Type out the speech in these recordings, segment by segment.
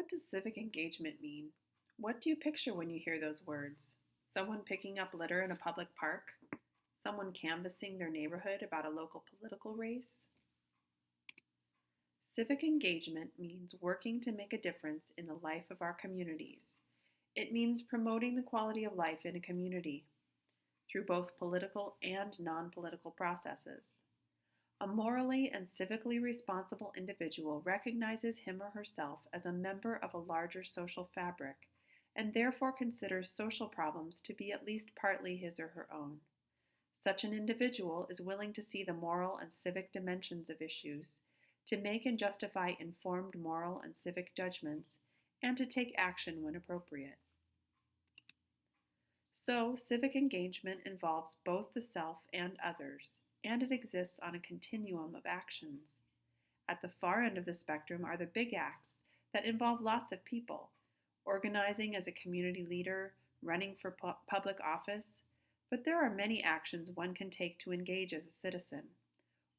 What does civic engagement mean? What do you picture when you hear those words? Someone picking up litter in a public park? Someone canvassing their neighborhood about a local political race? Civic engagement means working to make a difference in the life of our communities. It means promoting the quality of life in a community through both political and non-political processes. A morally and civically responsible individual recognizes him or herself as a member of a larger social fabric and therefore considers social problems to be at least partly his or her own. Such an individual is willing to see the moral and civic dimensions of issues, to make and justify informed moral and civic judgments, and to take action when appropriate. So, civic engagement involves both the self and others, and it exists on a continuum of actions. At the far end of the spectrum are the big acts that involve lots of people, organizing as a community leader, running for public office, but there are many actions one can take to engage as a citizen.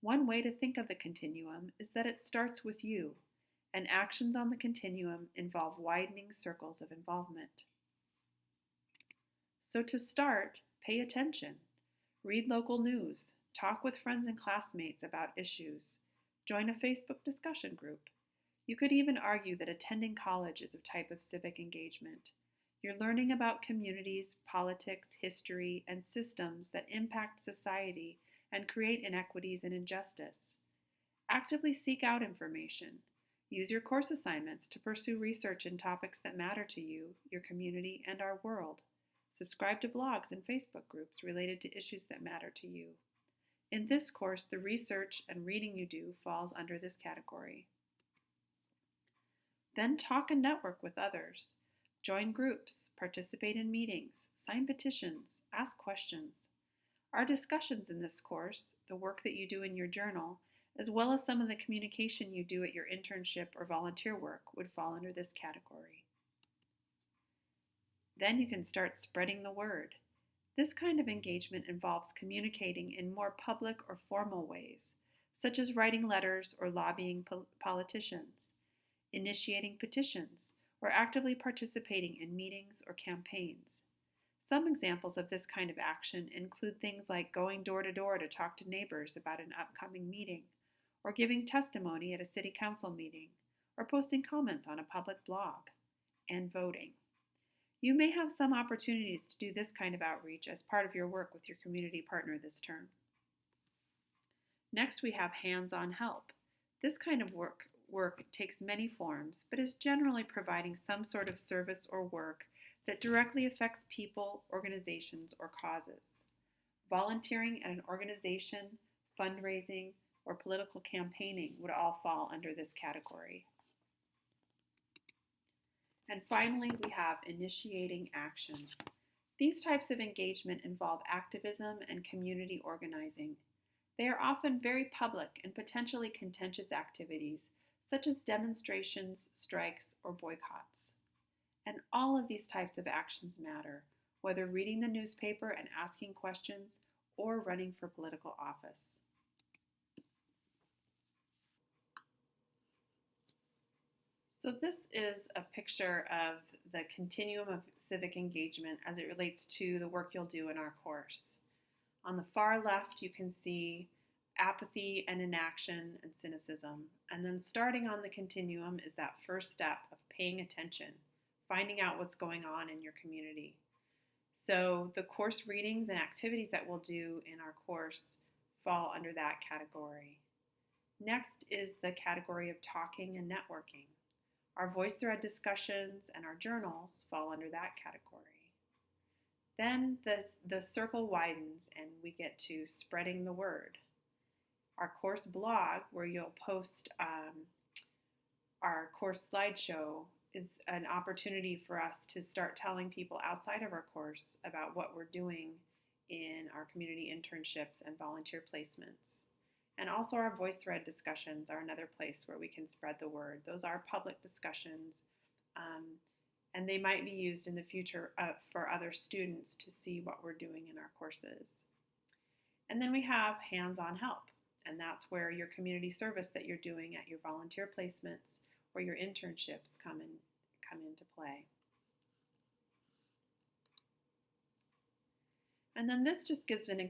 One way to think of the continuum is that it starts with you, and actions on the continuum involve widening circles of involvement. So to start, pay attention. Read local news, talk with friends and classmates about issues, join a Facebook discussion group. You could even argue that attending college is a type of civic engagement. You're learning about communities, politics, history, and systems that impact society and create inequities and injustice. Actively seek out information. Use your course assignments to pursue research in topics that matter to you, your community, and our world. Subscribe to blogs and Facebook groups related to issues that matter to you. In this course, the research and reading you do falls under this category. Then talk and network with others. Join groups, participate in meetings, sign petitions, ask questions. Our discussions in this course, the work that you do in your journal, as well as some of the communication you do at your internship or volunteer work would fall under this category. Then you can start spreading the word. This kind of engagement involves communicating in more public or formal ways, such as writing letters or lobbying politicians, initiating petitions, or actively participating in meetings or campaigns. Some examples of this kind of action include things like going door to door to talk to neighbors about an upcoming meeting, or giving testimony at a city council meeting, or posting comments on a public blog, and voting. You may have some opportunities to do this kind of outreach as part of your work with your community partner this term. Next, we have hands-on help. This kind of work takes many forms, but is generally providing some sort of service or work that directly affects people, organizations, or causes. Volunteering at an organization, fundraising, or political campaigning would all fall under this category. And finally, we have initiating action. These types of engagement involve activism and community organizing. They are often very public and potentially contentious activities, such as demonstrations, strikes, or boycotts. And all of these types of actions matter, whether reading the newspaper and asking questions or running for political office. So this is a picture of the continuum of civic engagement as it relates to the work you'll do in our course. On the far left, you can see apathy and inaction and cynicism. And then starting on the continuum is that first step of paying attention, finding out what's going on in your community. So the course readings and activities that we'll do in our course fall under that category. Next is the category of talking and networking. Our VoiceThread discussions and our journals fall under that category. Then the circle widens and we get to spreading the word. Our course blog, where you'll post our course slideshow, is an opportunity for us to start telling people outside of our course about what we're doing in our community internships and volunteer placements. And also our VoiceThread discussions are another place where we can spread the word. Those are public discussions, and they might be used in the future for other students to see what we're doing in our courses. And then we have hands-on help, and that's where your community service that you're doing at your volunteer placements or your internships come come into play. And then this just gives an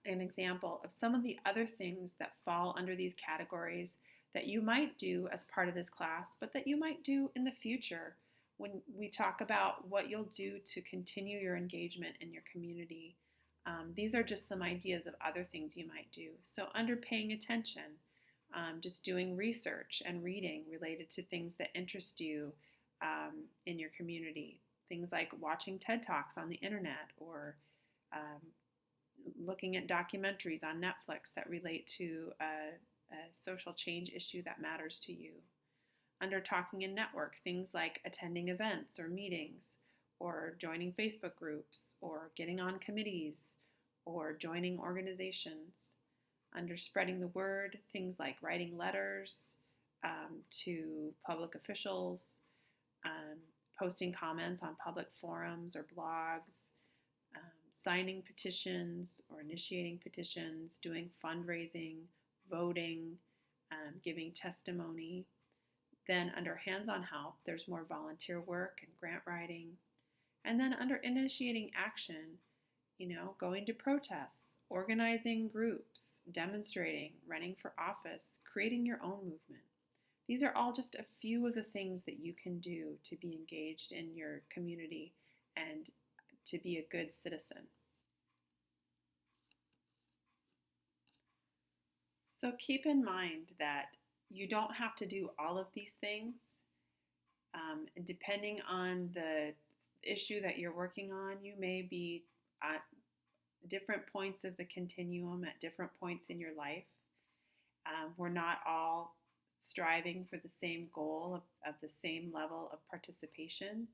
example of some of the other things that fall under these categories that you might do as part of this class, but that you might do in the future when we talk about what you'll do to continue your engagement in your community. These are just some ideas of other things you might do. So under paying attention, just doing research and reading related to things that interest you in your community. Things like watching TED Talks on the internet, or looking at documentaries on Netflix that relate to a social change issue that matters to you. Under talking and network, things like attending events or meetings, or joining Facebook groups, or getting on committees, or joining organizations. Under spreading the word, things like writing letters to public officials, posting comments on public forums or blogs, signing petitions or initiating petitions, doing fundraising, voting, giving testimony. Then under hands-on help, there's more volunteer work and grant writing. And then under initiating action, going to protests, organizing groups, demonstrating, running for office, creating your own movement. These are all just a few of the things that you can do to be engaged in your community and to be a good citizen. So keep in mind that you don't have to do all of these things. Depending on the issue that you're working on, you may be at different points of the continuum at different points in your life. We're not all striving for the same goal of the same level of participation,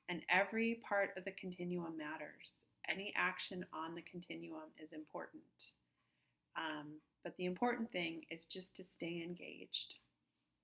and every part of the continuum matters. Any action on the continuum is important. But the important thing is just to stay engaged.